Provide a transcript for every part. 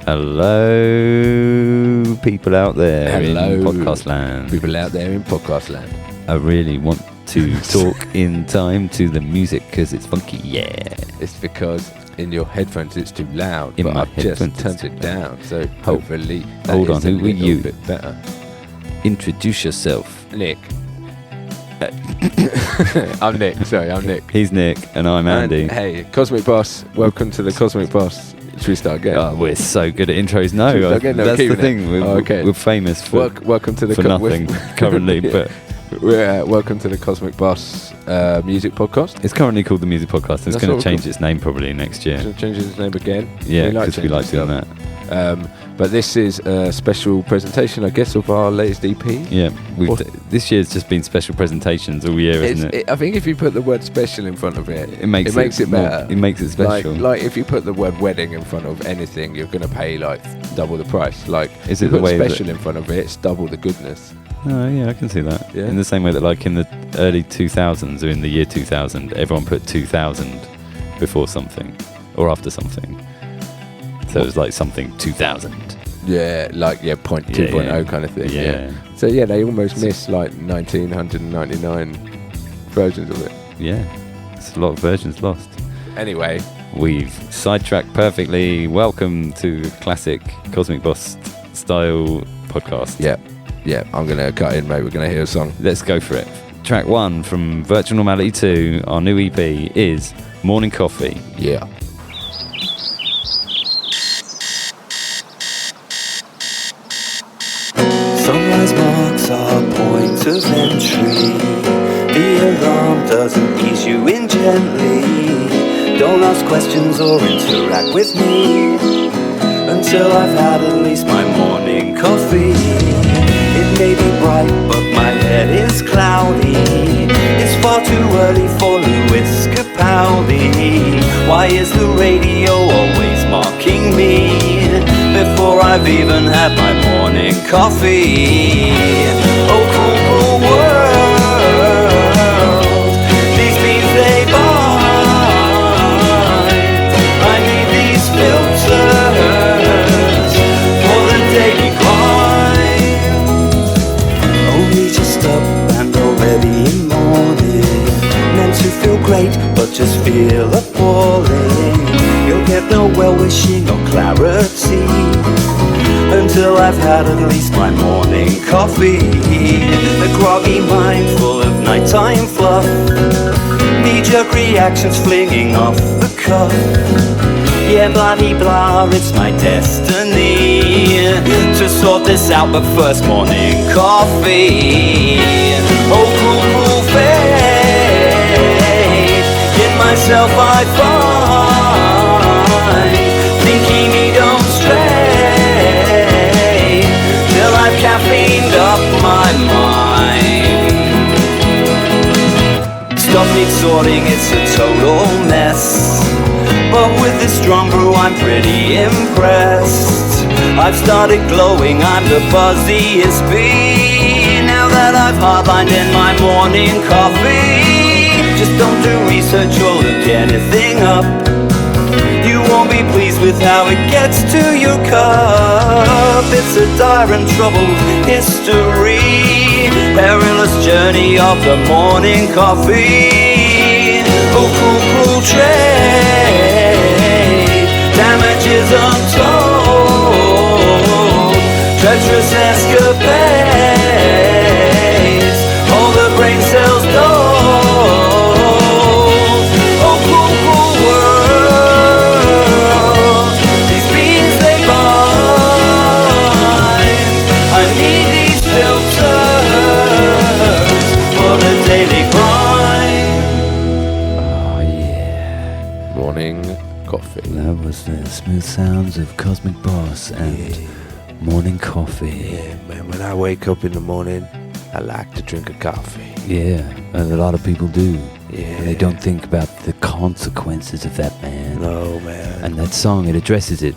Hello, people out there in podcast land. People out there in podcast land. I really want to talk in time to the music because it's funky, yeah. It's because in your headphones it's too loud, In but my I've just headphones turned it down, so hopefully that hold on, is a who were little you? bit better. Introduce yourself. Nick. I'm Nick, sorry, I'm Nick. He's Nick and I'm Andy. And, hey, Cosmic Bos, welcome to the Cosmic Bos. Should we start again? Oh, we're so good at intros. No, that's the thing. We're famous for, welcome to the for nothing currently, but we're welcome to the Cosmic Bos music podcast. It's currently called the Music Podcast. It's going to change its name probably next year. Should change its name again? Yeah, because we like doing that. But this is a special presentation, I guess, of our latest EP. Yeah, this year's just been special presentations all year, isn't it? I think if you put the word special in front of it, it makes it better. It makes it special. Like if you put the word wedding in front of anything, you're going to pay like double the price. Like is it the the way special in front of it, it's double the goodness. Oh yeah, I can see that. Yeah. In the same way that like in the early 2000s or in the year 2000, everyone put 2000 before something or after something. So it was like something 2000. Yeah, like 2.0 kind of thing. Yeah. So yeah, they almost missed like 1999 versions of it. Yeah, it's a lot of versions lost. Anyway, we've sidetracked perfectly. Welcome to classic Cosmic Bos style podcast. Yeah, I'm gonna cut in, mate. We're gonna hear a song. Let's go for it. Track 1 from Virtual Normality 2, our new EP, is Morning Coffee. Yeah. Sunrise marks our point of entry. The alarm doesn't ease you in gently. Don't ask questions or interact with me until I've had at least my morning coffee. It may be bright, but my head is cloudy. It's far too early for Lewis Capaldi. Why is the radio always mocking me before I've even had my morning coffee? Oh, cruel, cruel world, these beans they bind. I need these filters for the daily grind. Only just up and already in morning. Meant to feel great, but just feel appalling. You'll get no well-wishing or clarity until I've had at least my morning coffee. A groggy mind full of nighttime fluff, knee-jerk reactions flinging off the cuff. Yeah, bloody blah, it's my destiny to sort this out, but first morning coffee. Oh, cruel, cruel fate, in myself I find, thinking me don't stray, till I've caffeined up my mind. Stuff needs sorting, it's a total mess, but with this strong brew I'm pretty impressed. I've started glowing, I'm the buzziest bee, now that I've hardlined in my morning coffee. Just don't do research or look anything up. You won't be pleased with how it gets to your cup. It's a dire and troubled history, perilous journey of the morning coffee. Oh, cruel, cruel trade, damages untold, treacherous escapades, all the brain cells dull. Oh, cruel, cruel world, these beans they bind. I need these filters for the daily grind. Oh yeah. Morning coffee. That was the smooth sounds of Cosmic Bos and Morning Coffee. Yeah, man, when I wake up in the morning, I like to drink a coffee. Yeah, and a lot of people do. Yeah. And they don't think about the consequences of that, man. No, man. And that song, it addresses it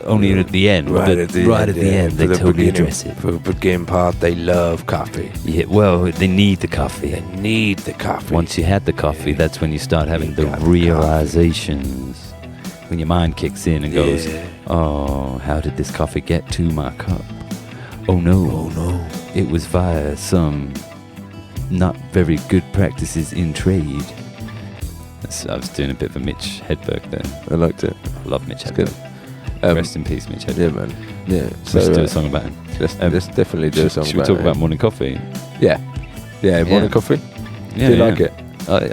only at the end. Right at the end, they totally address it. For the beginning part, they love coffee. Yeah, well, they need the coffee. They need the coffee. Once you had the coffee, that's when you start having the realizations. when your mind kicks in and goes, oh, how did this coffee get to my cup? Oh no, it was via some not very good practices in trade. I was doing a bit of a Mitch Hedberg there. I liked it. I love Mitch It's Hedberg. Rest in peace, Mitch Hedberg. Yeah, man. Yeah. So let's do a song about him. Let's definitely do a song. Should we talk about morning coffee? Yeah. Morning coffee. Yeah, do you like it?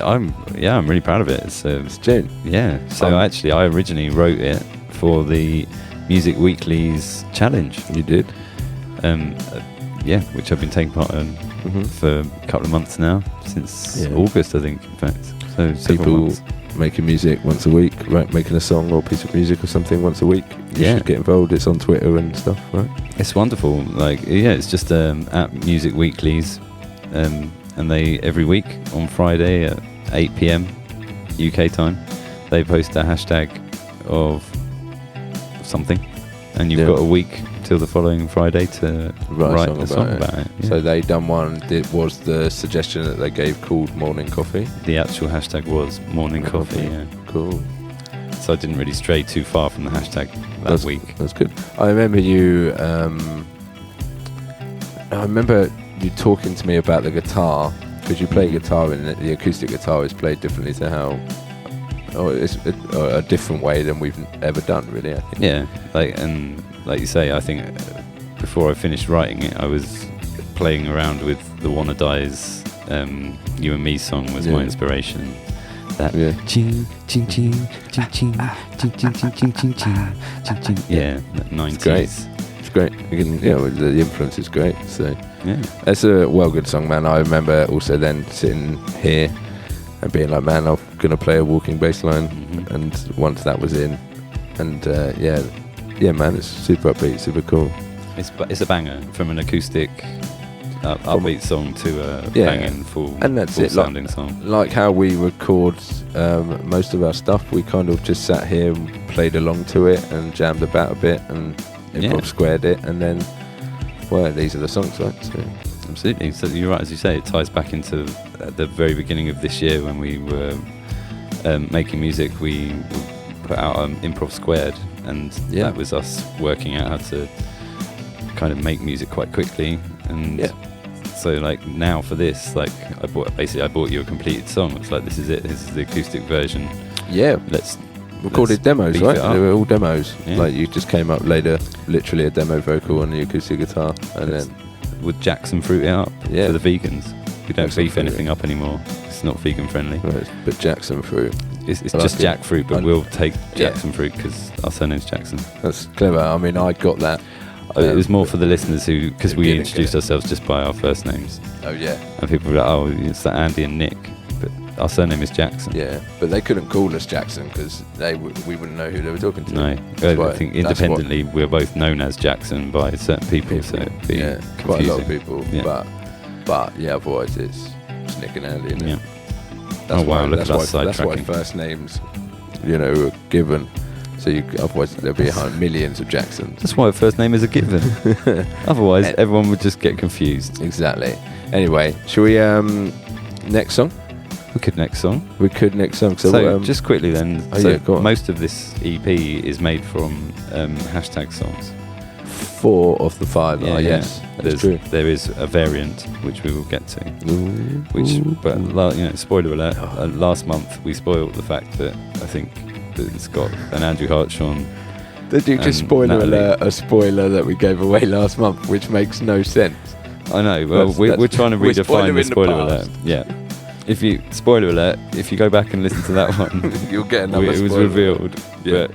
I'm really proud of it. It's June. Yeah. So actually, I originally wrote it for the Music Weekly's challenge. You did. Which I've been taking part in for a couple of months now, since August, I think. In fact, so people making music once a week, right? Making a song or a piece of music or something once a week. You should get involved. It's on Twitter and stuff, right? It's wonderful. It's just at Music Weeklies, and they every week on Friday at 8 p.m. UK time, they post a hashtag of something, and you've got a week till the following Friday to write a song about it. Yeah. So they done one. It was the suggestion that they gave called Morning Coffee. The actual hashtag was Morning Coffee. Yeah. Cool. So I didn't really stray too far from the hashtag that week. That's good. I remember you. I remember you talking to me about the guitar, because you play guitar and the acoustic guitar is played differently to how. It's a different way than we've ever done, really. I think. Yeah, like you say, I think before I finished writing it, I was playing around with the Wanna Die's "You and Me" song was my inspiration. That ching ching ching ching ching ching ching ching ching ching ching. Yeah, that 90s. It's great. You can, the influence is great. So it's a good song, man. I remember also then sitting here and being like, man, I'm gonna play a walking bass line. And once that was in, and man, it's super upbeat, super cool. It's a banger from an acoustic upbeat song to a banging full sounding song. Like how we record most of our stuff, we kind of just sat here and played along to it and jammed about a bit and improv squared it, and then these are the songs, right? So. Absolutely. So you're right, as you say, it ties back into the very beginning of this year when we were making music. We put out Improv Squared, and that was us working out how to kind of make music quite quickly. And so now for this, I bought you a completed song. It's like, this is it. This is the acoustic version. Yeah. Let's recorded demos, right? They were all demos. Yeah. Like you just came up later, literally a demo vocal on the acoustic guitar, and then would Jackson fruit it up for the vegans. We don't beef anything up anymore. It's not vegan friendly. Right, but Jackson fruit. It's just jackfruit, but we'll take Jackson fruit because our surname's Jackson. That's clever. I mean, I got that. It was more for the listeners because we introduced ourselves just by our first names. Oh yeah. And people were like, oh, it's that Andy and Nick, but our surname is Jackson. Yeah, but they couldn't call us Jackson because we wouldn't know who they were talking to. No, I think independently we're both known as Jackson by certain people, so it'd be confusing. Quite a lot of people. Yeah. But otherwise it's Nick and Andy. Isn't it? Look at us sidetracking. That's why first names, are given. So otherwise there'll be millions of Jacksons. That's why a first name is a given. Otherwise everyone would just get confused. Exactly. Anyway, shall we next song? We could next song. So just quickly then. Most of this EP is made from hashtag songs. 4 of the 5 are yes. That's true. There is a variant which we will get to. Spoiler alert. Last month we spoiled the fact that I think that it's got an Andrew Hartshorn. Did you just spoiler alert a spoiler that we gave away last month, which makes no sense? I know. Well, we're trying to redefine the spoiler alert. Yeah. If you go back and listen to that one, you'll get another. It was revealed. Yeah.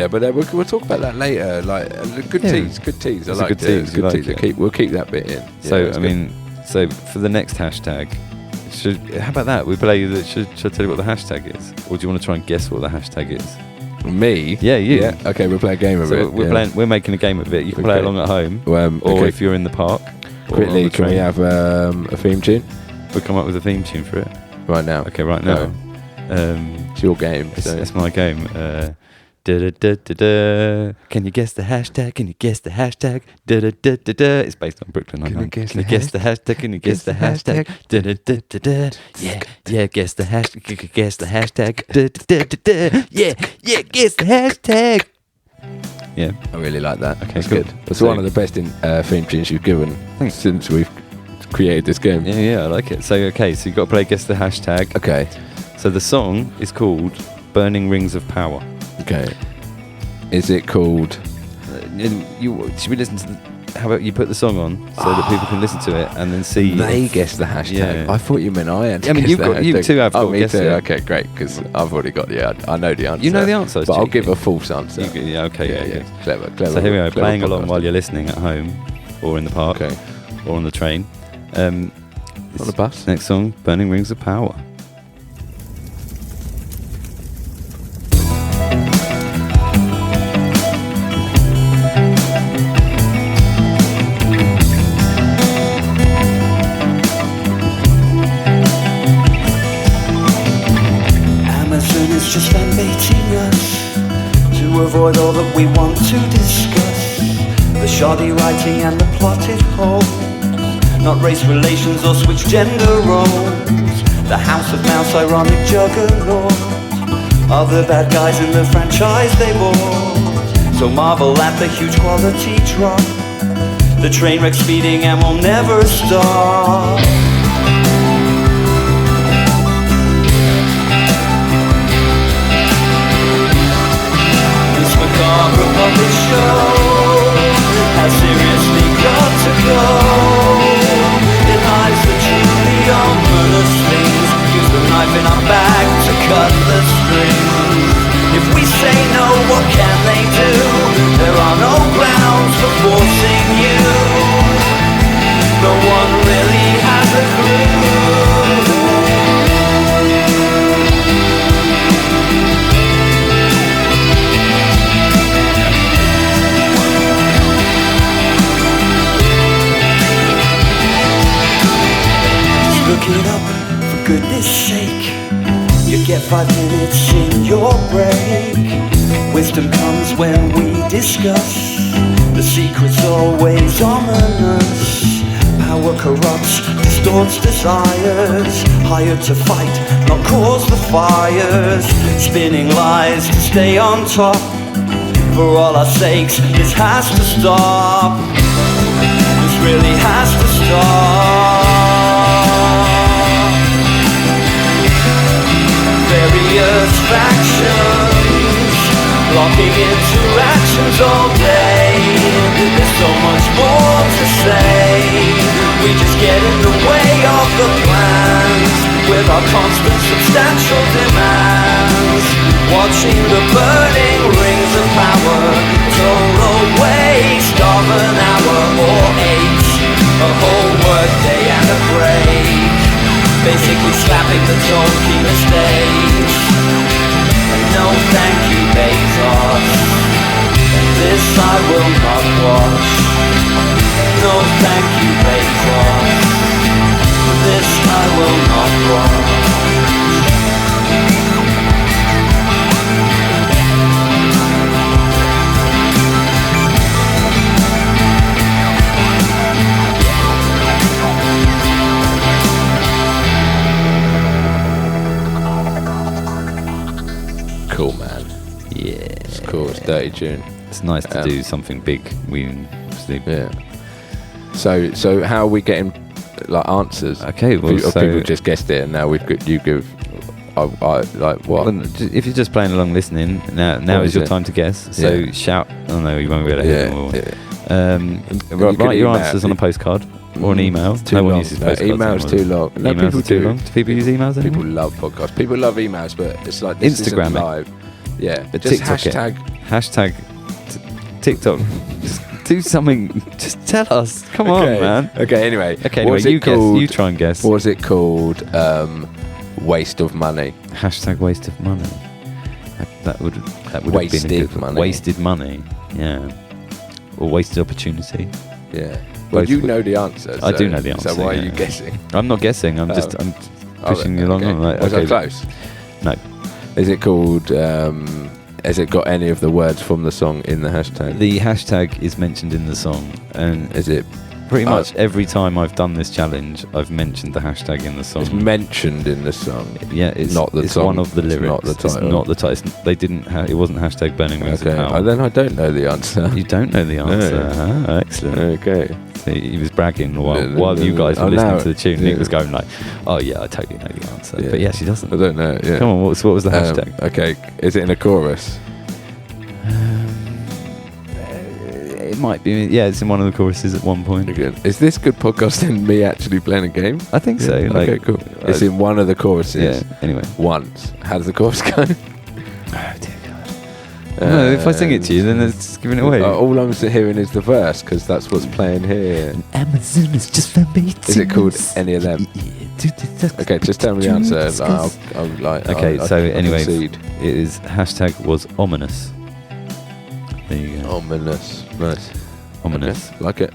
But we'll talk about that later. Like good tease. I like it. Good tease. We'll keep that bit in. So for the next hashtag, how about that? We play that. Should I tell you what the hashtag is, or do you want to try and guess what the hashtag is? Me? Yeah, you. Yeah. Okay, we'll play a game of it. We're making a game of it. You can play along at home, or if you're in the park. Quickly, can we have a theme tune? We'll come up with a theme tune for it right now. Okay, right now. It's your game. It's my game. Da-da-da-da-da. Can you guess the hashtag? Can you guess the hashtag? Da-da-da-da-da. It's based on Brooklyn Nine-Nine. Can you guess the hashtag? Can you guess the hashtag? Da-da-da-da-da. Yeah, guess the hashtag. Guess the hashtag. Da-da-da-da-da. Yeah, guess the hashtag. Yeah, I really like that. Okay, that's cool. good. It's one of the best theme tunes you've given since we've created this game. Yeah, I like it. So you've got to play Guess the Hashtag. Okay. So the song is called Burning Rings of Power. Okay. Is it called... should we listen to how about you put the song on so that people can listen to it and then see... They guess the hashtag. Yeah. I thought you meant I had to guess the hashtag. You two have got to me guess too. it. Okay, great, because I've already got I know the answer. You know the answer, but I'll give a false answer. Yeah. Clever. So here we are, playing along while you're listening at home or in the park or on the train. On the bus. Next song, Burning Rings of Power. Just baiting us to avoid all that we want to discuss. The shoddy writing and the plotted holes, not race relations or switch gender roles. The House of Mouse ironic juggernaut are the bad guys in the franchise they bought. So marvel at the huge quality drop, the train wreck speeding and will never stop. Puppet show has seriously got to go. It hides the truly ominous things. Use the knife in our bag to cut the strings. If we say no, what can they do? There are no grounds for forcing you. No one really has a clue. Look it up, for goodness sake. You get 5 minutes in your break. Wisdom comes when we discuss. The secret's always ominous. Power corrupts, distorts desires. Hired to fight, not cause the fires. Spinning lies to stay on top. For all our sakes, this has to stop. This really has to stop. Various factions blocking interactions all day. There's so much more to say. We just get in the way of the plans with our constant substantial demands. Watching the burning rings of power, total waste of an hour or 8. A whole work day and a break. Basically slapping the Tolkien mistakes. And no thank you, Bezos. This I will not watch. No thank you, Bezos. This I will not watch. Cool, man. Yeah. It's cool. It's a dirty tune. It's nice to do something big. Yeah. So how are we getting answers? Okay, well, people just guessed it, and now you give. Like what? Well, if you're just playing along, listening, now is your time to guess. So shout. Oh no, you won't be able to hear them. Write your answers on a postcard or an email. No one uses postcards. Emails too long. No, emails people too long. Do people use emails anymore? People love podcasts. People love emails, but it's like this Instagram isn't live. Yeah, but just TikTok hashtag TikTok. Just do something. Just tell us. Come on, man. Okay. Anyway. You guess. You try and guess. What was it called? Waste of money. Hashtag waste of money. That would wasted have been a good money. Wasted money. Yeah. Or wasted opportunity. Yeah. Well, you know the answer. I do know the answer. So why are you guessing? I'm not guessing. I'm pushing you along. Was I close? No. Is it called Has it got any of the words from the song in the hashtag? The hashtag is mentioned in the song, and Is it pretty much every time I've done this challenge, I've mentioned the hashtag in the song. It's mentioned in the song. Yeah, it's not the it's song. one of the It's lyrics. not the title. It's not the title. They didn't. It wasn't hashtag burning wings of Okay, power. then I don't know the answer. You don't know the answer. Ah, excellent. Okay. So he was bragging while you guys were listening to the tune. Nick was going like, "Oh yeah, I totally know the answer." Yeah. But yeah, she doesn't. I don't know. Yeah. Come on, what was the hashtag? Okay, is it in a chorus? It might be. Yeah, it's in one of the choruses at one point. Again, is this good podcasting? Me actually playing a game? I think so. Yeah, Like, okay, cool. It's in one of the choruses. Yeah. Anyway. Once. How does the chorus go? Oh dear God. No, if I sing it to you, then it's giving it away. All I'm hearing is the verse because that's what's playing here. Amazon is just for me. Is it called any of them? Okay, just tell me the answer. Okay, so anyway, concede. it is hashtag was ominous. There you go. Ominous. Nice. Ominous. Okay, like it.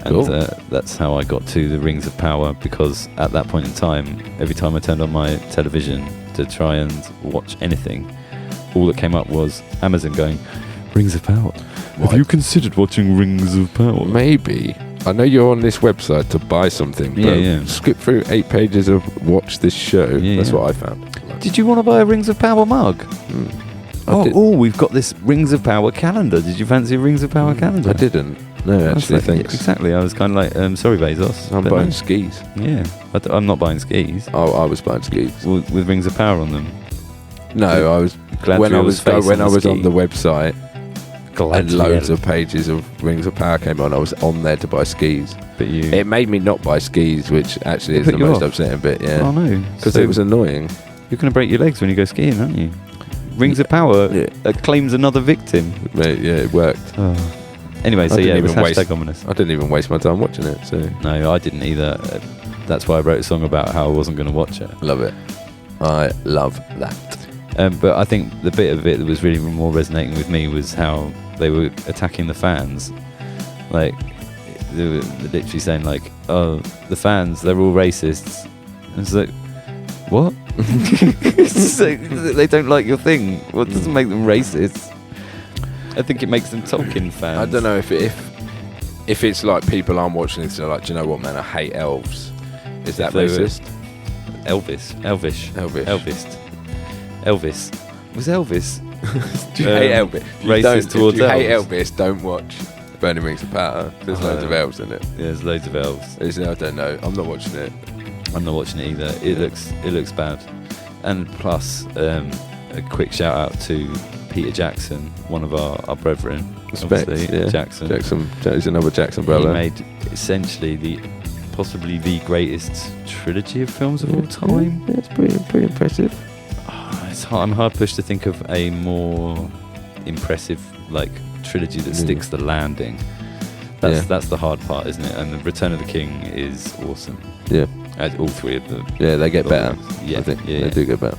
And Cool. that's how I got to the Rings of Power, because at that point in time, every time I turned on my television to try and watch anything, all that came up was Amazon going, Rings of Power. Have you considered watching Rings of Power? Maybe. I know you're on this website to buy something, but Yeah. skip through 8 pages of watch this show. Yeah, That's yeah. what I found. Did you want to buy a Rings of Power mug? I did- We've got this Rings of Power calendar. Did you fancy a Rings of Power calendar? I didn't. No, I was actually, like, thanks. yeah, exactly. I was kind of like, sorry, Bezos. I'm but buying no. skis. Yeah, I'm not buying skis I was buying skis. with Rings of Power on them. No, I was Glad when I was face when on I the was on ski. the website and Galadriel. loads of pages of Rings of Power came on. I was on there to buy skis. But you. It made me not buy skis, which actually It is put the you most off? upsetting bit. Yeah, Oh no, because So it was annoying. You're going to break your legs when you go skiing, aren't you? Rings of Power claims another victim. Mate, yeah, it worked. Oh. Anyway, so I yeah, it didn't was even hashtag waste- ominous. I didn't even waste my time watching it. So No, I didn't either. That's why I wrote a song about how I wasn't going to watch it. love it. I love that. But I think the bit of it that was really more resonating with me was how they were attacking the fans. Like, they were literally saying like, oh, the fans, they're all racists. And it's like, what? It's like, they don't like your thing. What doesn't make them racist? I think it makes them Tolkien fans. I don't know if it's like people aren't watching this, they're like, do you know what, man? I hate elves. Is that they were- racist? Elvis. Was Elvis? Do you hate Elvis? Racist towards If you hate elves. Elvis, don't watch Burning Rings of Power. There's loads of elves in it. Yeah, there's loads of elves. I don't know. I'm not watching it. I'm not watching it either. It looks bad. And plus, a quick shout out to Peter Jackson, one of our brethren. Respect, obviously, yeah. Jackson. He's another Jackson brother. He made essentially possibly the greatest trilogy of films of all time. Yeah, it's pretty impressive. I'm hard pushed to think of a more impressive trilogy that sticks the landing. That's the hard part, isn't it? And the Return of the King is awesome. Yeah. All three of them. Yeah, they get better. Yeah, I think yeah, they do get better.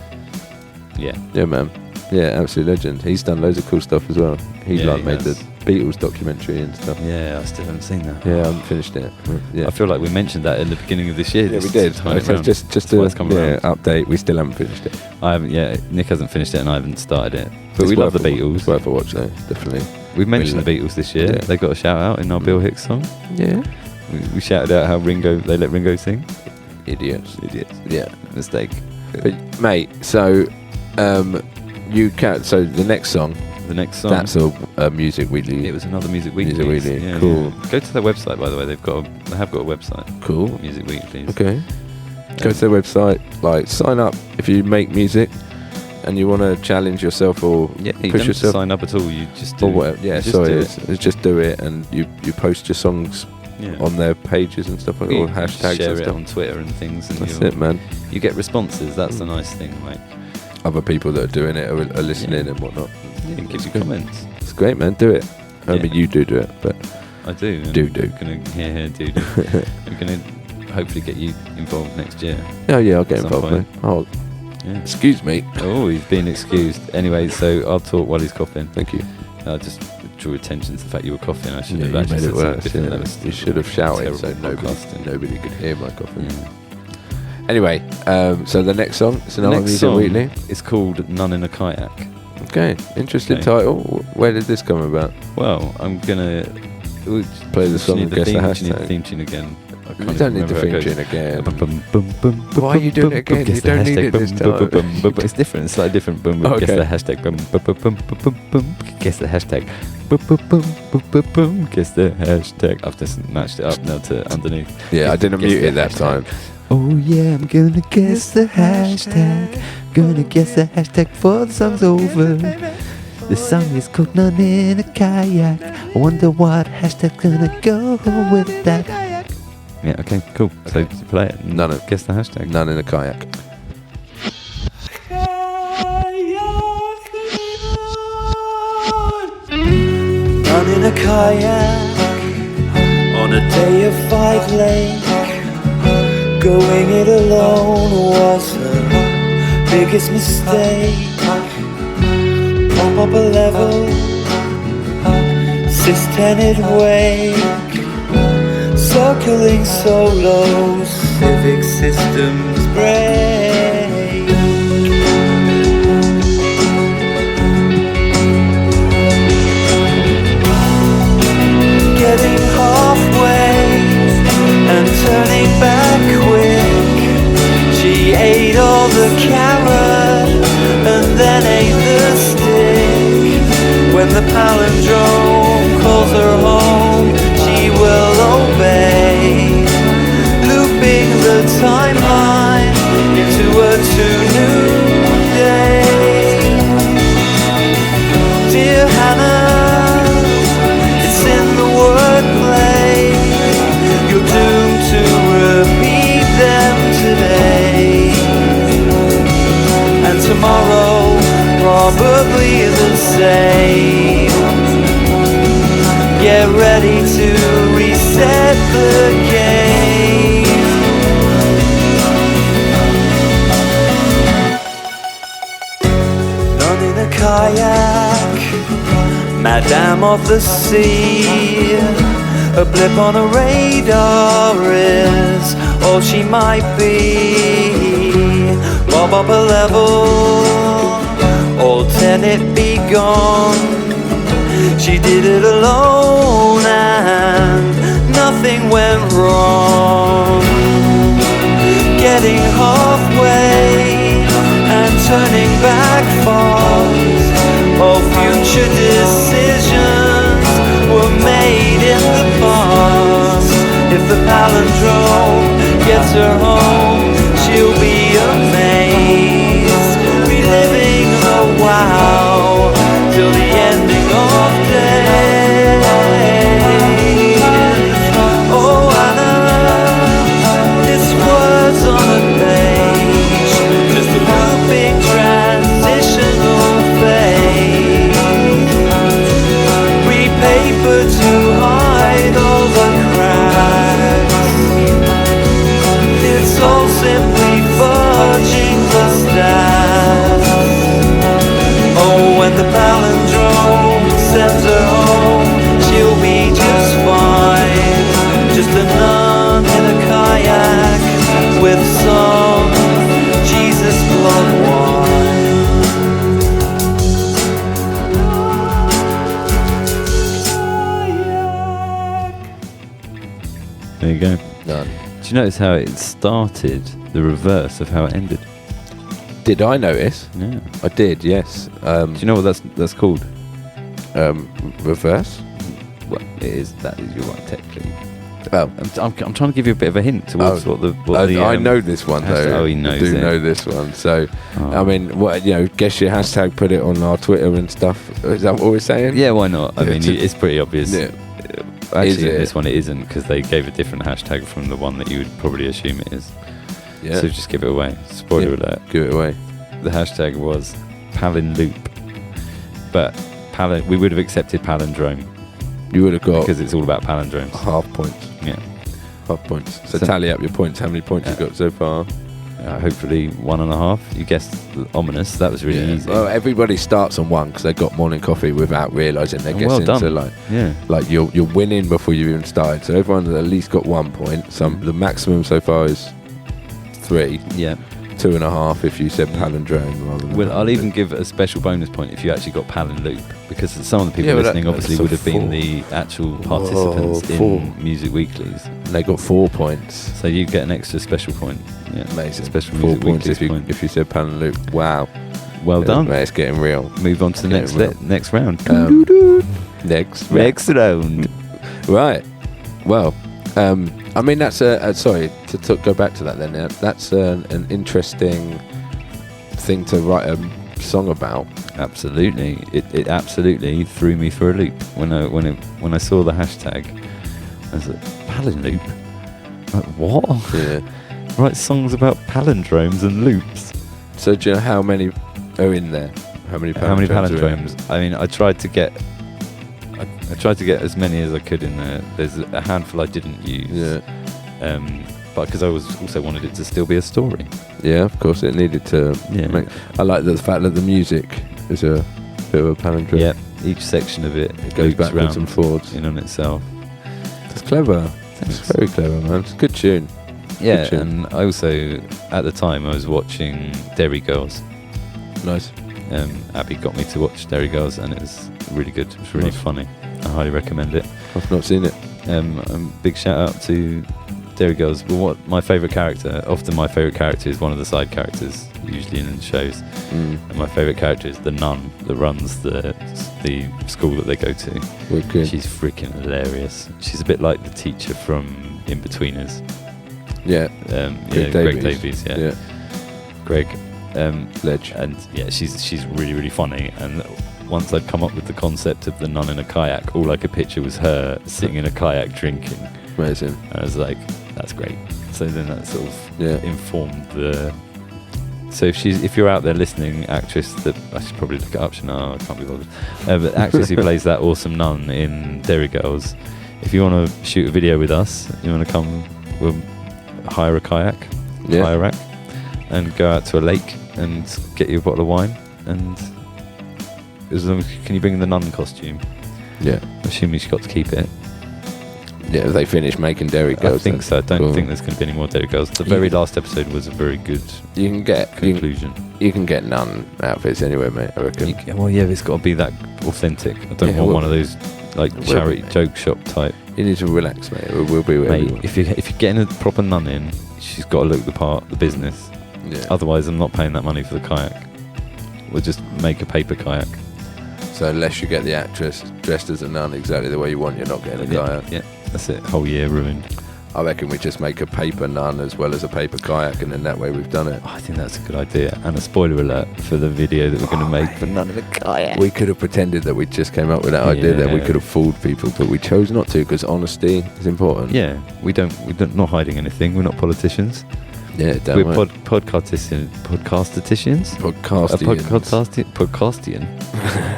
Yeah. Yeah, man. Yeah, absolute legend. He's done loads of cool stuff as well. He Yeah, he made has. the Beatles documentary and stuff. Yeah, I still haven't seen that. Yeah, I haven't finished it. Yeah. I feel like we mentioned that in the beginning of this year. Yeah, this we did. time So around. just That's why it's come around. update. We still haven't finished it. I haven't. Yeah, Nick hasn't finished it, and I haven't started it. But It's we love the worth a- Beatles. It's worth a watch though, definitely. We've mentioned the Beatles this year. Yeah. They got a shout out in our Bill Hicks song. Yeah. We shouted out how they let Ringo sing. Idiots. Yeah. Mistake. But mate, so you can. So the next song. The next song. That's a Music Weekly. It was another Music Weekly. Music Weekly, Yeah, cool. yeah. Go to their website, by the way. They have got a website. Cool. Music Weekly. Okay. Go to their website. Sign up if you make music and you want to challenge yourself or Yeah, you push don't yourself sign up at all. You just do. or whatever. Yeah, you just sorry. do It's just do it, and you post your songs Yeah. on their pages and stuff like You or can hashtags share and it stuff. on Twitter and things, and That's it, man. you get responses. That's the nice thing. Other people that are doing it are listening and whatnot. Yeah, it gives you good. comments. It's great, man. Do it. I mean, you do it, but I do. and Do. I'm gonna do. I'm gonna hopefully get you involved next year. yeah, I'll get At some involved, man. point. Oh, Yeah. excuse me. Oh, he's been excused. Anyway, so I'll talk while he's coughing. Thank you. I'll just draw attention to the fact you were coughing. I should Yeah, have you actually made said it something worse. different. Yeah. That was You should have shouted so terrible podcasting. nobody could hear my coughing. Yeah. Anyway, so the next song is The another next Music song Weekly. is called "None in a Kayak." Okay, interesting title. Where did this come about? Well, I'm gonna play the song and guess the hashtag. You need the theme tune again. You don't need the theme tune again. Why are you doing it again? You don't need it this time. It's different. It's slightly different. Guess the hashtag. Guess the hashtag. Guess the hashtag. I've just matched it up now to underneath. Yeah, I didn't mute it that time. Oh yeah, I'm gonna guess the hashtag. Gonna guess the hashtag before the song's over. The song is called None in a Kayak. I wonder what hashtag's gonna go with that. Yeah, okay, cool. Okay. So play it. Guess the hashtag. None in a kayak. None in a kayak on a day of fight lake. Going it alone was her biggest mistake. Pump up a level, cis-tented wake. Circling solo, civic systems break. Getting halfway and turning back quick. She ate all the carrot and then ate the stick. When the palindrome calls her home, she will obey, looping the timeline into a 2-new day. Dear Hannah, it's in the wordplay. You're doomed to repeat them today, and tomorrow probably the same. Get ready to reset the game. None in a kayak, Madame of the Sea. A blip on a radar is all she might be. Bob up a level, all tenant be gone. She did it alone and nothing went wrong. Getting halfway and turning back fast. All future decisions were made in the past. If the palindrome gets her home, she'll be amazed. Reliving the wow till the ending of days. Oh Anna, this was on a page, just a looping transitional phase. We paper to hide all the cracks. It's all simply fudging the stats. Oh, when the palindrome sends her home, she'll be just fine. Just a nun in a kayak with some Jesus blood wine. There you go. None. Do you notice how it started the reverse of how it ended? Did I notice? Yeah. I did, yes. Do you know what that's called? Reverse? Well, that is you're right, technically. Oh. I'm trying to give you a bit of a hint towards what the I know this one though. Oh, he knows I do it. know this one. So, I mean, guess your hashtag, put it on our Twitter and stuff. Is that what we're saying? Yeah, why not? I mean, it's pretty obvious. Yeah. Actually, in this one it isn't, because they gave a different hashtag from the one that you would probably assume it is. Yeah. So just give it away. Spoiler alert. Give it away. The hashtag was Palin Loop, but we would have accepted palindrome. You would have got because it's all about palindromes. Half points. Yeah. Half points. So tally up your points. How many points you got so far? Hopefully 1.5. You guessed ominous. That was really easy. Well, everybody starts on 1 because they got morning coffee without realising they're guessing. Well so done. like you're winning before you even started. So everyone's at least got 1 point. The maximum so far is 3. Yeah. 2.5 if you said palindrome rather than. Well, I'll even give a special bonus point if you actually got pal and loop, because some of the people listening obviously would have been the actual participants in Music Weeklies. And they got 4 points. So you get an extra special point. Yeah, amazing. Special 4 Music points Weeklies if you said pal and loop. Wow. Well done. Mate, it's getting real. Move on to the next round. Next round. Right. Well, I mean, that's sorry to go back to that then. That's an interesting thing to write a song about. Absolutely, it absolutely threw me for a loop when I saw the hashtag. I was like, palindrope? Like, what? Yeah. Write songs about palindromes and loops. So do you know how many are in there? How many palindromes? I mean, I tried to get as many as I could in there. There's a handful I didn't use. Yeah. But because I also wanted it to still be a story. Yeah, of course, it needed to. Yeah. I like the fact that the music is a bit of a palindrome. Yeah. Each section of it goes backwards and forwards in on itself. That's clever. It's very clever, man. It's a good tune. Yeah, and I also, at the time, I was watching Derry Girls. Nice. Abby got me to watch Derry Girls, and it was really good. It was really funny. I highly recommend it. I've not seen it. Big shout out to Derry Girls. Well, my favourite character, often my favourite character is one of the side characters, usually in the shows. And my favourite character is the nun that runs the school that they go to. Wicked. She's freaking hilarious. She's a bit like the teacher from In-Betweeners. Yeah. Greg Davies. Yeah. Greg. Ledge. And yeah, she's really, really funny. And once I'd come up with the concept of the nun in a kayak, all I could picture was her sitting in a kayak drinking. Amazing. And I was like, that's great. So then that sort of informed the. So if you're out there listening, actress that I should probably look it up. No, I can't be bothered. But actress who plays that awesome nun in Derry Girls. If you want to shoot a video with us, you want to come, we'll hire a kayak, hire a rack, and go out to a lake and get you a bottle of wine. And as long as can you bring the nun costume? Yeah. Assuming she got to keep it. Yeah, they finished making Derry Girls. I think so. I don't think there's going to be any more Derry Girls. The very last episode was a very good conclusion. You can get nun outfits anywhere, mate, I reckon. It's got to be that authentic. I don't want one of those like charity joke shop type. You need to relax, mate. We'll be where you want. If you're getting a proper nun in, she's got to look the part, the business. Yeah. Otherwise, I'm not paying that money for the kayak. We'll just make a paper kayak. So unless you get the actress dressed as a nun exactly the way you want, you're not getting a kayak. Yeah, that's it. Whole year ruined. I reckon we just make a paper nun as well as a paper kayak, and then that way we've done it. I think that's a good idea. And a spoiler alert for the video that we're going to make for Nun in a Kayak. We could have pretended that we just came up with that idea, that we could have fooled people, but we chose not to because honesty is important. Yeah, we're not hiding anything. We're not politicians. Yeah, we're podcastaticians. Podcastian.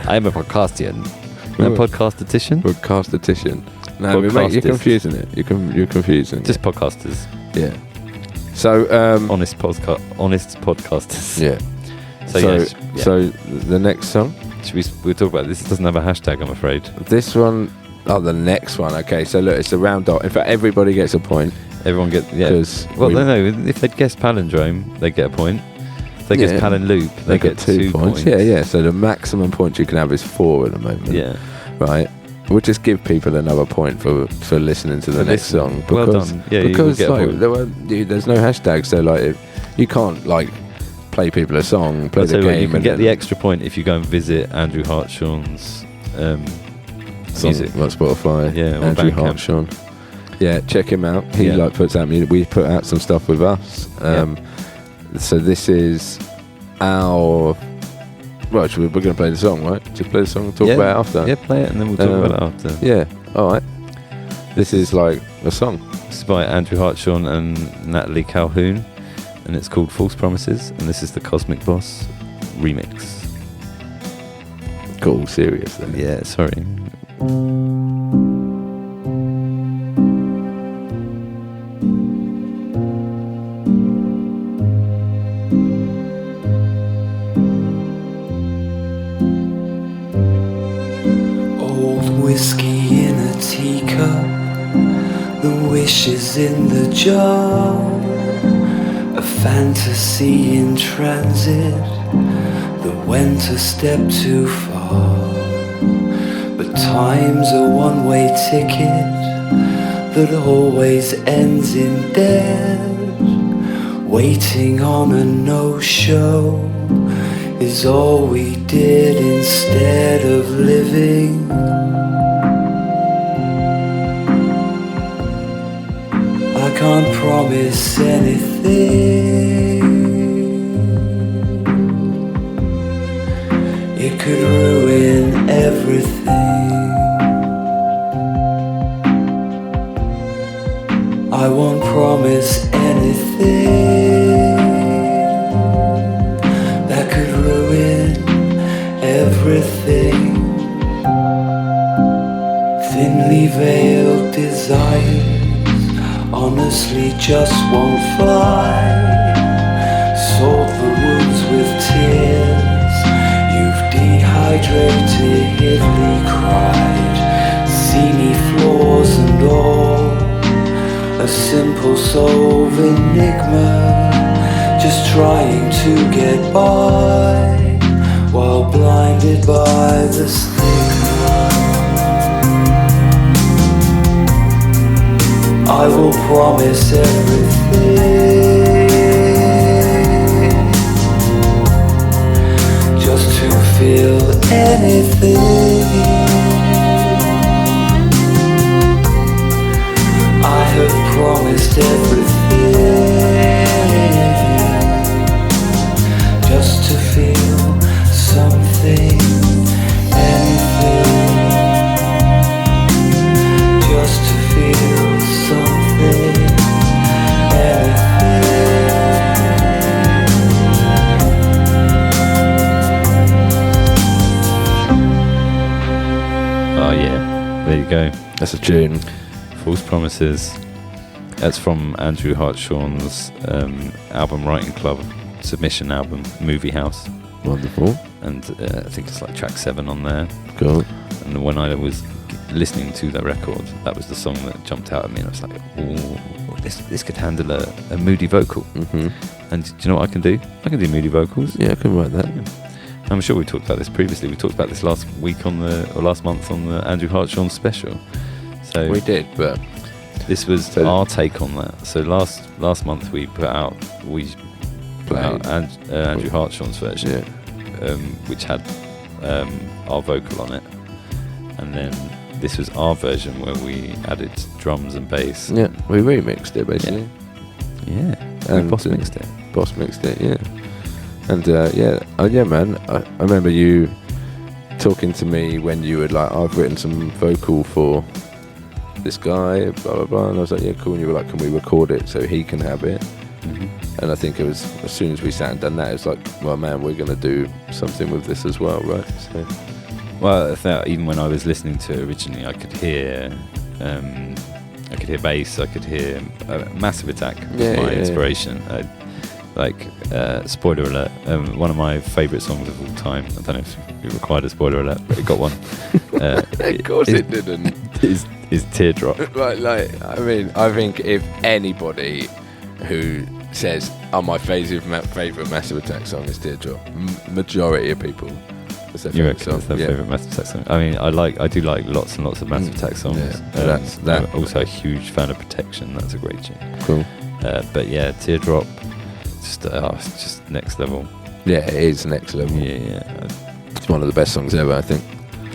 I am a podcastian. A podcastatician. Podcastatician. No, you're confusing it. You're confusing. Just podcasters. Yeah. So honest podcasters. Yeah. So the next song. We'll talk about this. It doesn't have a hashtag, I'm afraid. This one. Oh, the next one. Okay. So look, it's a round off. In fact, everybody gets a point. Everyone gets. Yeah. Well, no. If they guess palindrome, they get a point. If they guess palin loop, they get 2 points. Yeah. So the maximum points you can have is 4 at the moment. Yeah. Right. We'll just give people another point for listening to the next song. Well done. Yeah, because there's no hashtag, so like you can't like play people a song, play the game. You can get the extra point if you go and visit Andrew Hartshorn's music on Spotify. Yeah, Andrew Hartshorn. Yeah, check him out. He puts out music. We put out some stuff with us. So this is our. Well, we're going to play the song, right? Just play the song and talk about it after. Yeah, play it and then we'll talk about it after. Yeah, alright. This is like a song. This is by Andrew Hartshorn and Natalie Calhoun, and it's called False Promises, and this is the Cosmic Bos remix. Cool, serious then. Yeah, sorry. Whiskey in a teacup, the wishes in the jar. a fantasy in transit that went a step too far. But time's a one-way ticket that always ends in death. Waiting on a no-show is all we did instead of living. I can't promise anything. It could ruin everything. I won't promise anything that could ruin everything. Thinly veiled desires honestly just won't fly. Salt the wounds with tears. You've dehydratedly cried. See me flaws and all. A simple solved enigma, just trying to get by while blinded by the stigma. I will promise everything just to feel anything. I have promised everything just to feel something, anything, just to feel something, anything. Oh yeah, there you go. That's a tune. False Promises. That's from Andrew Hartshorn's album Writing Club submission album, Movie House. Wonderful. And I think it's like track 7 on there. Cool. And when I was listening to that record, that was the song that jumped out at me, and I was like, "Oh, this could handle a moody vocal." Mm-hmm. And do you know what I can do? I can do moody vocals. Yeah, I can write that. Yeah. I'm sure we talked about this previously. We talked about this last month on the Andrew Hartshorn special. So We did, but this was our take on that. So last month we put out Andrew Hartshorn's version, which had our vocal on it, and then this was our version where we added drums and bass. Yeah, we remixed it basically. Yeah, and Boss mixed it. Boss mixed it, yeah. And yeah, man. I remember you talking to me when you were like, "I've written some vocal for this guy, blah blah blah," and I was like, "Yeah, cool." And you were like, "Can we record it so he can have it?" Mm-hmm. And I think it was as soon as we sat and done that, it was like, "Well, man, we're gonna do something with this as well, right?" So, well, I thought even when I was listening to it originally, I could hear bass, I could hear Massive Attack. My inspiration. Spoiler alert, one of my favourite songs of all time. I don't know if it required a spoiler alert, but it got one. of course it didn't. Is Teardrop. I mean, I think if anybody who says, "Oh, my favourite Massive Attack song is Teardrop," majority of people, that's their you favourite reckon song. it's their favourite Massive Attack song? I mean, I do like lots and lots of Massive Attack songs. Yeah, I'm also a huge fan of Protection. That's a great tune. Cool. But yeah, Teardrop, it's just next level. Yeah, it is next level. Yeah. It's one of the best songs ever, I think.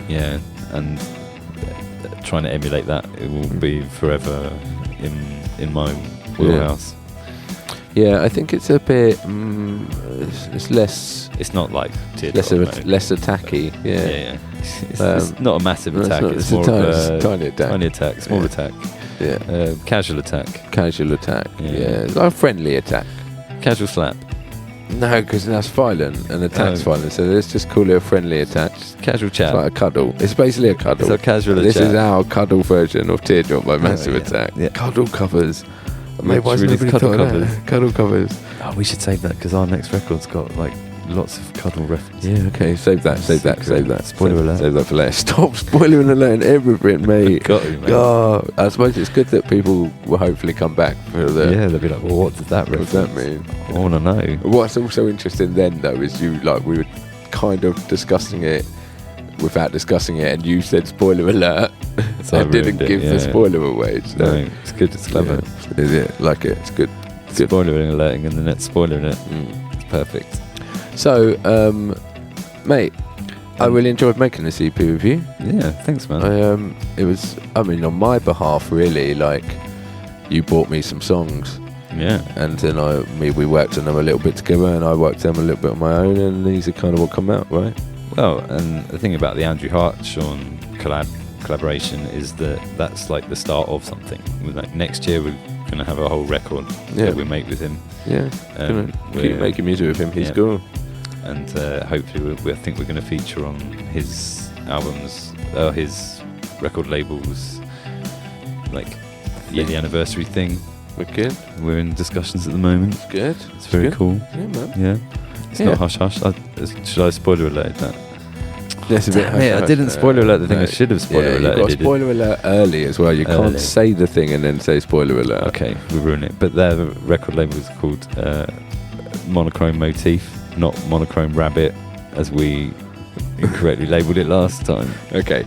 Yeah, and trying to emulate that, it will be forever in my wheelhouse. Yeah, I think it's a bit. It's less. It's not like Teardrop. Less attacky. Yeah. It's not a massive attack. It's more of a tiny attack. Tiny attack, small attack. Yeah. Casual attack. Casual attack. Yeah. It's like a friendly attack. Casual slap. No, because that's violent and attack's violent. So let's just call it a friendly attack. Casual chat. It's like a cuddle. It's basically a cuddle. It's a casual This chat. is our cuddle version of Teardrop by Massive Attack. Yeah. Cuddle covers. Mate, why is nobody cuddle covers? Cuddle covers. Oh, we should save that because our next record's got like lots of cuddle references. Yeah, okay, save that. Spoiler alert. Save that for later. Stop spoiling alert everything, mate. Got you, mate. God, I suppose it's good that people will hopefully come back for the... Yeah, they'll be like, well, what does that reference? What does that mean? I want to know. What's also interesting then, though, is we were kind of discussing it without discussing it, and you said spoiler alert, So I didn't give the spoiler away. So. No, it's good, it's clever. Yeah. Is it? Like it, it's good. Spoiler alerting and the net spoiling it. It's perfect. So, mate, I really enjoyed making this EP with you. Yeah, thanks, man. It was, on my behalf, really, like, you bought me some songs. Yeah. And then we worked on them a little bit together, and I worked on them a little bit on my own, and these are kind of what come out, right? Well, and the thing about the Andrew Hartshorn collaboration is that that's like the start of something. Like next year we're going to have a whole record that we make with him. Yeah, keep making music with him. He's cool. And hopefully I think we're going to feature on his albums, his record labels, like yearly anniversary thing. Wicked. We're in discussions at the moment. It's good. It's very cool. Yeah, man. Yeah. It's not hush hush. Should I spoiler alert that? Yes, a bit hush hush. I didn't spoiler alert the thing. I should have spoiler alert. You've got spoiler alert early as well. You can't say the thing and then say spoiler alert. Okay, we ruin it. But their record label is called Monochrome Motif, not Monochrome Rabbit, as we incorrectly labelled it last time. Okay,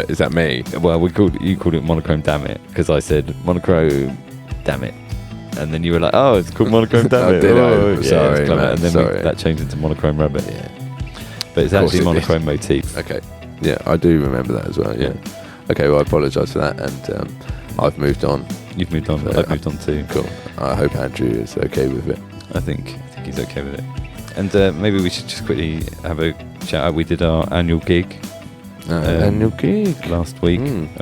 is that me? Well, you called it Monochrome Damn It, because I said Monochrome Damn It. And then you were like, oh, it's called Monochrome Damn It. Sorry, man. And then that changed into Monochrome Rabbit. Yeah. But it's actually Monochrome Motif. Okay. Yeah, I do remember that as well, yeah. Okay, well, I apologise for that, and I've moved on. You've moved on. I've moved on too. Cool. I hope Andrew is okay with it. I think he's okay with it. And maybe we should just quickly have a shout out. We did our annual gig. Annual gig last week.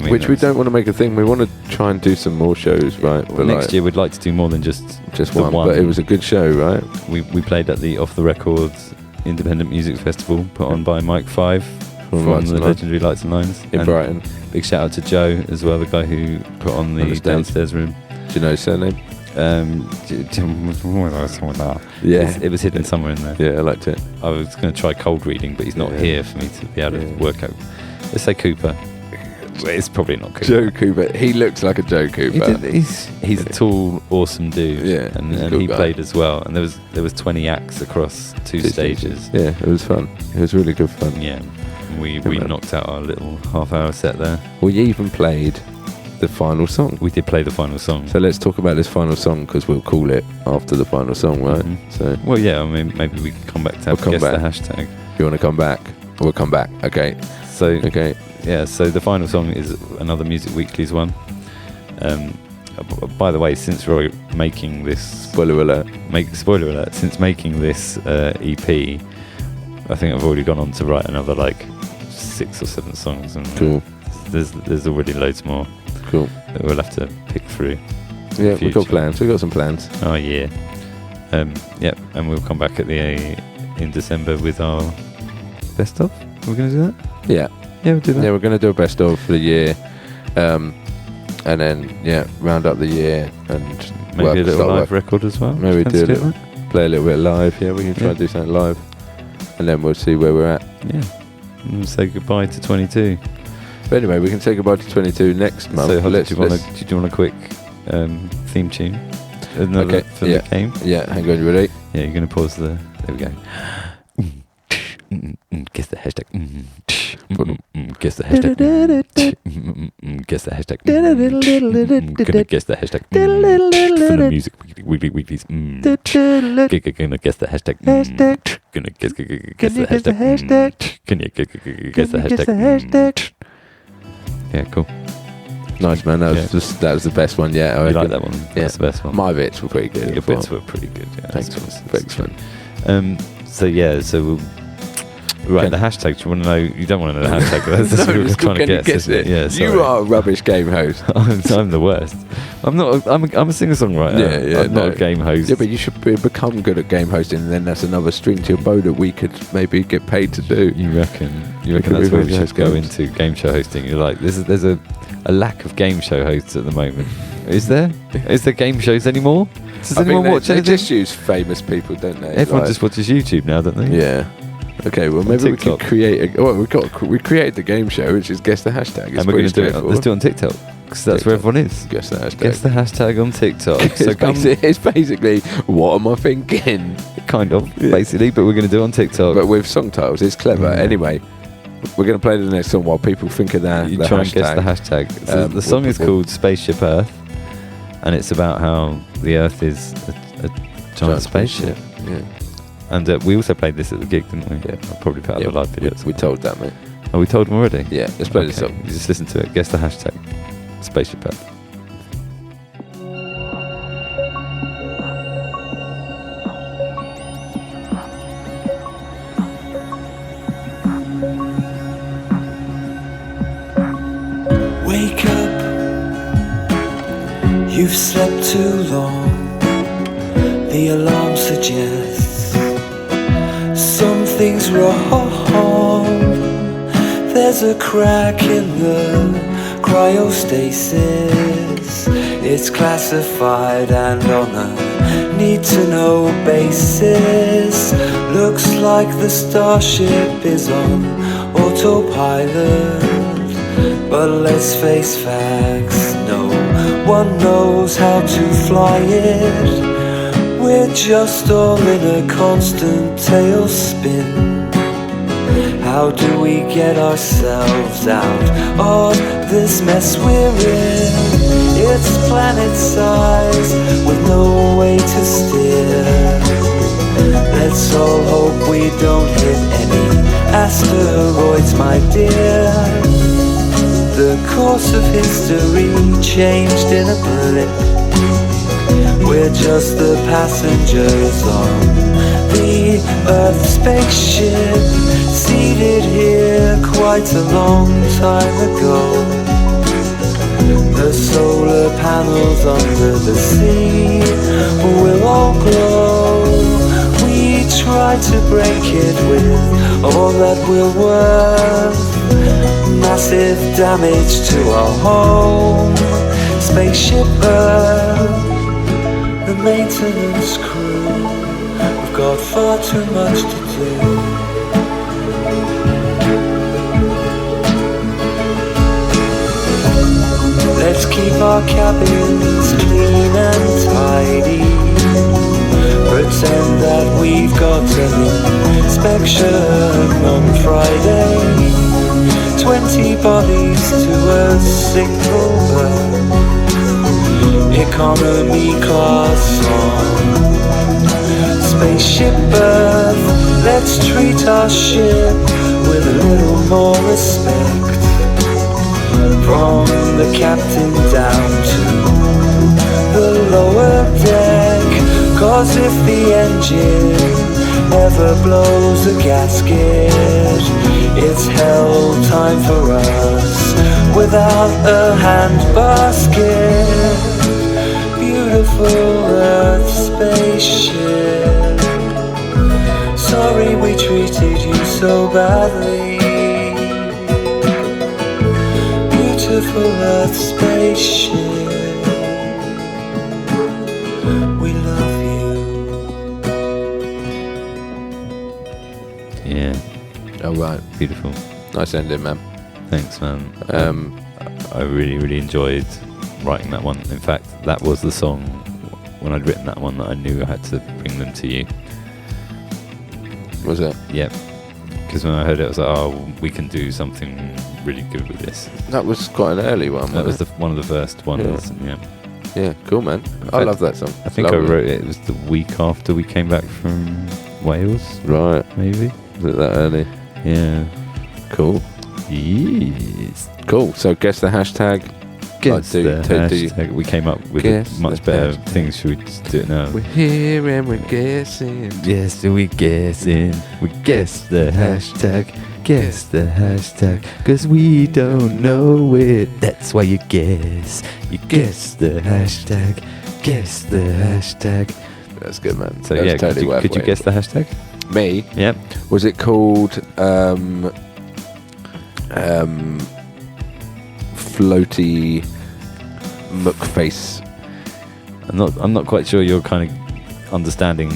Which we don't want to make a thing. We want to try and do some more shows, right? But next year we'd like to do more than just one. But it was a good show, right? We played at the Off the Records Independent Music Festival put on by Mike 5 from the legendary Lights and Lines in Brighton. Big shout out to Joe as well, the guy who put on the downstairs room. Do you know his surname? Yeah, it was hidden somewhere in there. Yeah, I liked it. I was going to try cold reading, but he's not here for me to be able to work out. Let's say Cooper. It's probably not Cooper. Joe Cooper. He looks like a Joe Cooper. He's a tall, awesome dude. Yeah, and he played as well. And there was 20 acts across two stages. Yeah, it was fun. It was really good fun. Yeah, we knocked out our little half-hour set there. We even played the final song. We did play the final song. So let's talk about this final song, because we'll call it after the final song, right? Mm-hmm. So. Well, yeah. I mean, maybe we can come back to guess the hashtag. You want to come back? We'll come back. Okay. So the final song is another Music Weekly's one. By the way, since we're making this spoiler alert, since making this EP, I think I've already gone on to write another like 6 or 7 songs, and cool. There's already loads more. Cool. That we'll have to pick through. Yeah, we've got plans. We've got some plans. Oh yeah. And we'll come back in December with our best of. Are we going to do that? Yeah. Yeah, we'll do that. Yeah, we're going to do a best of for the year, and then round up the year and maybe a little live record as well. Maybe play a little bit live. Yeah, we can try and do something live, and then we'll see where we're at. Yeah, and we'll say goodbye to 22. But anyway, we can say goodbye to 22 next month. So, do you want a quick theme tune? Okay. For the game. Yeah. Hang on, you ready? Yeah, you're going to pause there. There we go. Guess the hashtag. Guess the hashtag. Guess the hashtag. Gonna guess the hashtag. For the Music Weeklies. Gonna guess the hashtag. Gonna guess the hashtag. Can you guess the hashtag? Yeah, cool. Nice, man. That was the best one yet. You like that one? Yeah, that's the best one. My bits were pretty good. Your bits were pretty good. Yeah, thanks, man. Right, the hashtag. Do you want to know? You don't want to know the hashtag. That's what we're trying to guess it. Yeah, you are a rubbish game host. I'm the worst. I'm not. I'm a singer-songwriter. Yeah. I'm not a game host. Yeah, but you should become good at game hosting, and then that's another string to your bow that we could maybe get paid to do. You reckon that's where we should go into game show hosting? You're like, there's a lack of game show hosts at the moment. Is there? Is there game shows anymore? Does anyone watch they anything? just use famous people, don't they? Everyone just watches YouTube now, don't they? Yeah. Okay, well maybe we TikTok. could create we created the game show, which is guess the hashtag. It's And we're going to do it. straightforward. Let's do it on TikTok because that's where everyone is. Guess the hashtag. Guess the hashtag on TikTok. So It's basically what am I thinking? kind of basically, but we're going to do it on TikTok. But with song titles, it's clever. Yeah. Anyway, we're going to play the next song while people think of that. You the try hashtag. and guess the hashtag. So the song is called Spaceship Earth, and it's about how the Earth is a giant spaceship. Yeah. And we also played this at the gig, didn't we? Yeah. I'll probably put out the live video. We told that, mate. Oh, we told them already? Yeah, let's play the Okay, song. You just listen to it. Guess the hashtag. Spaceship Earth. Wake up, you've slept too long. The alarm suggests something's wrong. There's a crack in the cryostasis. It's classified and on a need-to-know basis. Looks like the starship is on autopilot. But let's face facts, no one knows how to fly it. We're just all in a constant tailspin. How do we get ourselves out of this mess we're in? It's planet size with no way to steer. Let's all hope we don't hit any asteroids, my dear. The course of history changed in a blip. We're just the passengers on the Earth spaceship, seated here quite a long time ago. The solar panels under the sea will all glow. We try to break it with all that we're worth. Massive damage to our home, Spaceship Earth. The maintenance crew, we've got far too much to do. Let's keep our cabins clean and tidy. Pretend that we've got an inspection on Friday. 20 bodies to a single berth. Economy class on Spaceship Earth. Let's treat our ship with a little more respect. From the captain down to the lower deck. Cause if the engine ever blows a gasket, it's hell time for us without a hand basket. Beautiful Earth spaceship, sorry we treated you so badly. Beautiful Earth spaceship, we love you. Yeah. Oh, right. Beautiful. Nice ending, man. Thanks, man. I really enjoyed writing that one. In fact, that was the song when I'd written that one that I knew I had to bring them to you. Was it? Yep. Because when I heard it, I was like, oh, we can do something really good with this. That was quite an early one. That was wasn't one of the first ones. Yeah. Yeah, cool, man. I fact, love that song. I think Lovely. I wrote it. It was the week after we came back from Wales. Right. Maybe. Was it that early? Yeah. Cool. Yes. Cool. So guess the hashtag. Guess do- the do- do you- hashtag. We came up with Guess much the better hashtag. things. Should we just do it now? We're here and we're guessing. Yes, we guessing. We guess the hashtag. Guess the hashtag. Cause we don't know it. That's why you guess. You guess the hashtag. Guess the hashtag. That's good, man. So That was yeah, totally worth could you waiting guess the hashtag? for. Me? Yep. Was it called floaty muckface? I'm not quite sure you're kind of understanding.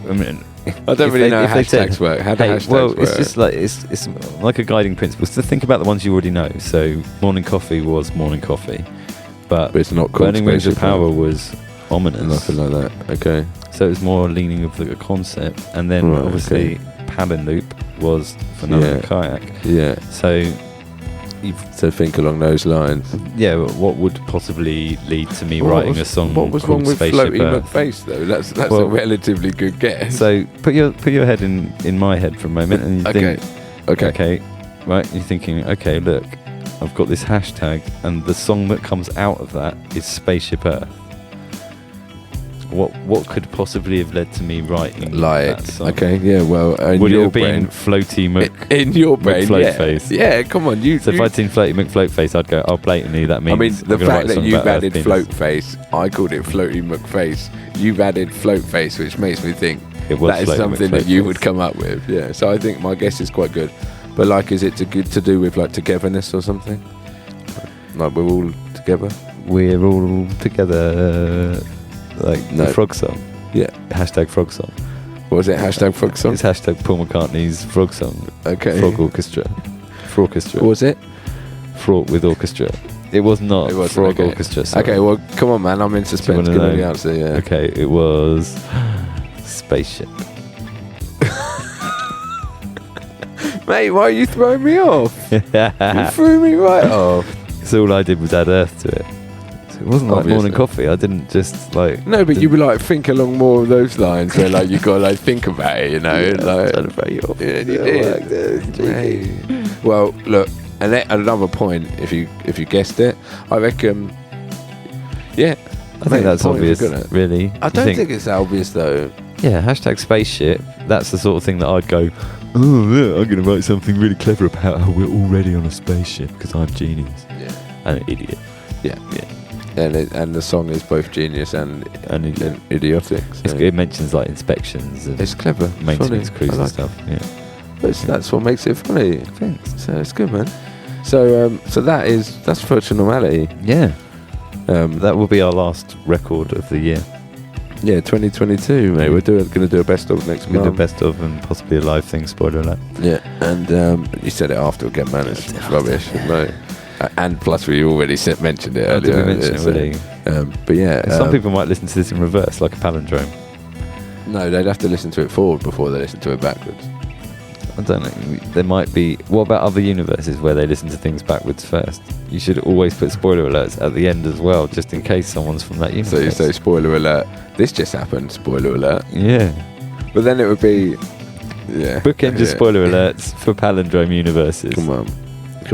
I mean, I don't really know how hashtags work. How do hashtags work? It's just like it's like a guiding principle. So think about the ones you already know. So morning coffee was morning coffee, but it's not called Burning Rings of Power was ominous. Nothing like that. Okay. So it was more leaning of the concept, and then obviously Palin Loop was for Natalie and Kayak. Yeah. So think along those lines. Yeah, what would possibly lead to me writing a song? What was wrong with Floaty McFace though? That's a relatively good guess. So put your head in my head for a moment, and you think, okay, right? You're thinking, okay, look, I've got this hashtag, and the song that comes out of that is Spaceship Earth. What could possibly have led to me writing that song? Okay, yeah, well, would it have been Floaty Mc in your brain? McFloatface? Yeah, come on, So if I'd seen Floaty McFloatface, I'd go, oh, blatantly, that means. I mean, the fact that you've added Floatface, I called it Floaty McFace. You've added Floatface, which makes me think that is something that you would come up with. Yeah, so I think my guess is quite good. But like, is it to do with like togetherness or something? Like we're all together. We're all together. Like the frog song. Yeah. Hashtag frog song. What was it? Hashtag frog song? It's hashtag Paul McCartney's frog song. Okay. Frog orchestra. Frorchestra. What was it? Fraught with orchestra. It was not frog orchestra. Sorry. Okay, well, come on, man. I'm in suspense. Give me the answer, yeah. Okay, it was Spaceship. Mate, why are you throwing me off? You threw me right off. So all I did was add Earth to it. It wasn't like morning coffee. I didn't just like. No, but you would like think along more of those lines where like you got to like think about it, you know. Yeah, like, trying to throw you off. Yeah, you did. Well, look, and another point. If you guessed it, I reckon. Yeah, I think that's obvious. Really, I don't think it's obvious though. Yeah, hashtag spaceship. That's the sort of thing that I'd go. Oh, yeah, I'm going to write something really clever about how we're already on a spaceship because I'm genius. Yeah, and an idiot. Yeah. And the song is both genius and idiotic. So. It mentions like inspections and it's clever, maintenance crews and stuff. Yeah, that's what makes it funny. Thanks. So it's good, man. So that's Virtual Normality. Yeah. That will be our last record of the year. Yeah, 2022, mate. We're going to do a best of next month. We'll do a best of and possibly a live thing. Spoiler alert. Yeah, and you said it after again, man. It's rubbish. No. And plus, we already mentioned it earlier. Did we mention it already? But yeah, some people might listen to this in reverse, like a palindrome. No, they'd have to listen to it forward before they listen to it backwards. I don't know. There might be. What about other universes where they listen to things backwards first? You should always put spoiler alerts at the end as well, just in case someone's from that universe. So you say spoiler alert. This just happened. Spoiler alert. Yeah. But then it would be. Yeah. Bookend your spoiler alerts for palindrome universes. Come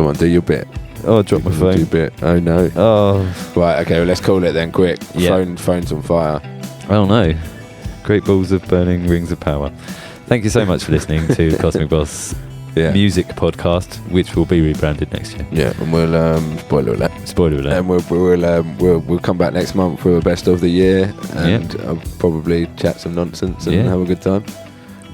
on, do your bit. Oh, drop my phone. Do your bit. Oh no. Oh. Right. Okay. Well, let's call it then. Quick. Yeah. Phone's on fire. Oh no. Great balls of burning rings of power. Thank you so much for listening to Cosmic Bos music podcast, which will be rebranded next year. Yeah, and we'll spoiler alert. And we'll come back next month for a best of the year, and I'll probably chat some nonsense and have a good time.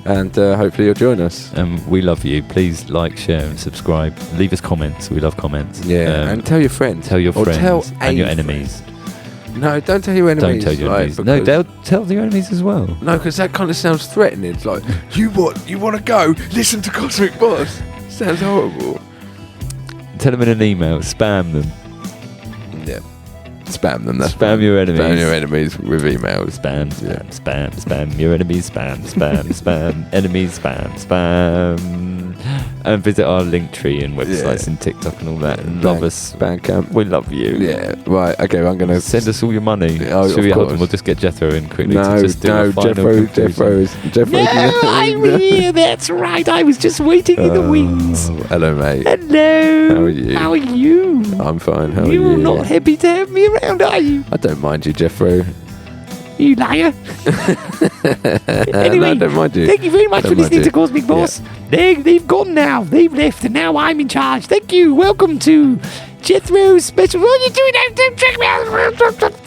And hopefully you'll join us. We love you. Please like, share, and subscribe. Leave us comments. We love comments. Yeah, and tell your friends. Tell your friends and your enemies. No, don't tell your enemies. Don't tell your enemies. No, they'll tell your enemies as well. No, because that kind of sounds threatening. It's like, you want to go listen to Cosmic Bos. Sounds horrible. Tell them in an email. Spam them. Yeah. Spam them. Spam your enemies. Spam your enemies with emails. Spam your enemies. Spam enemies. Spam. And visit our link tree and websites and TikTok and all that. And love us. Bandcamp. We love you. Yeah. Right. Okay. I'm gonna send us all your money. Should we hold them? We'll just get Jethro in quickly. No, Jethro. I'm here. That's right. I was just waiting in the wings. Hello, mate. Hello. How are you? I'm fine. How are you? You're not happy to have me around, are you? I don't mind you, Jethro. You liar. Anyway, no, I don't mind you. Thank you very much for listening to Cosmic Bos. Yeah. They've gone now. They've left, and now I'm in charge. Thank you. Welcome to Jethro's special. What are you doing? Don't check me out.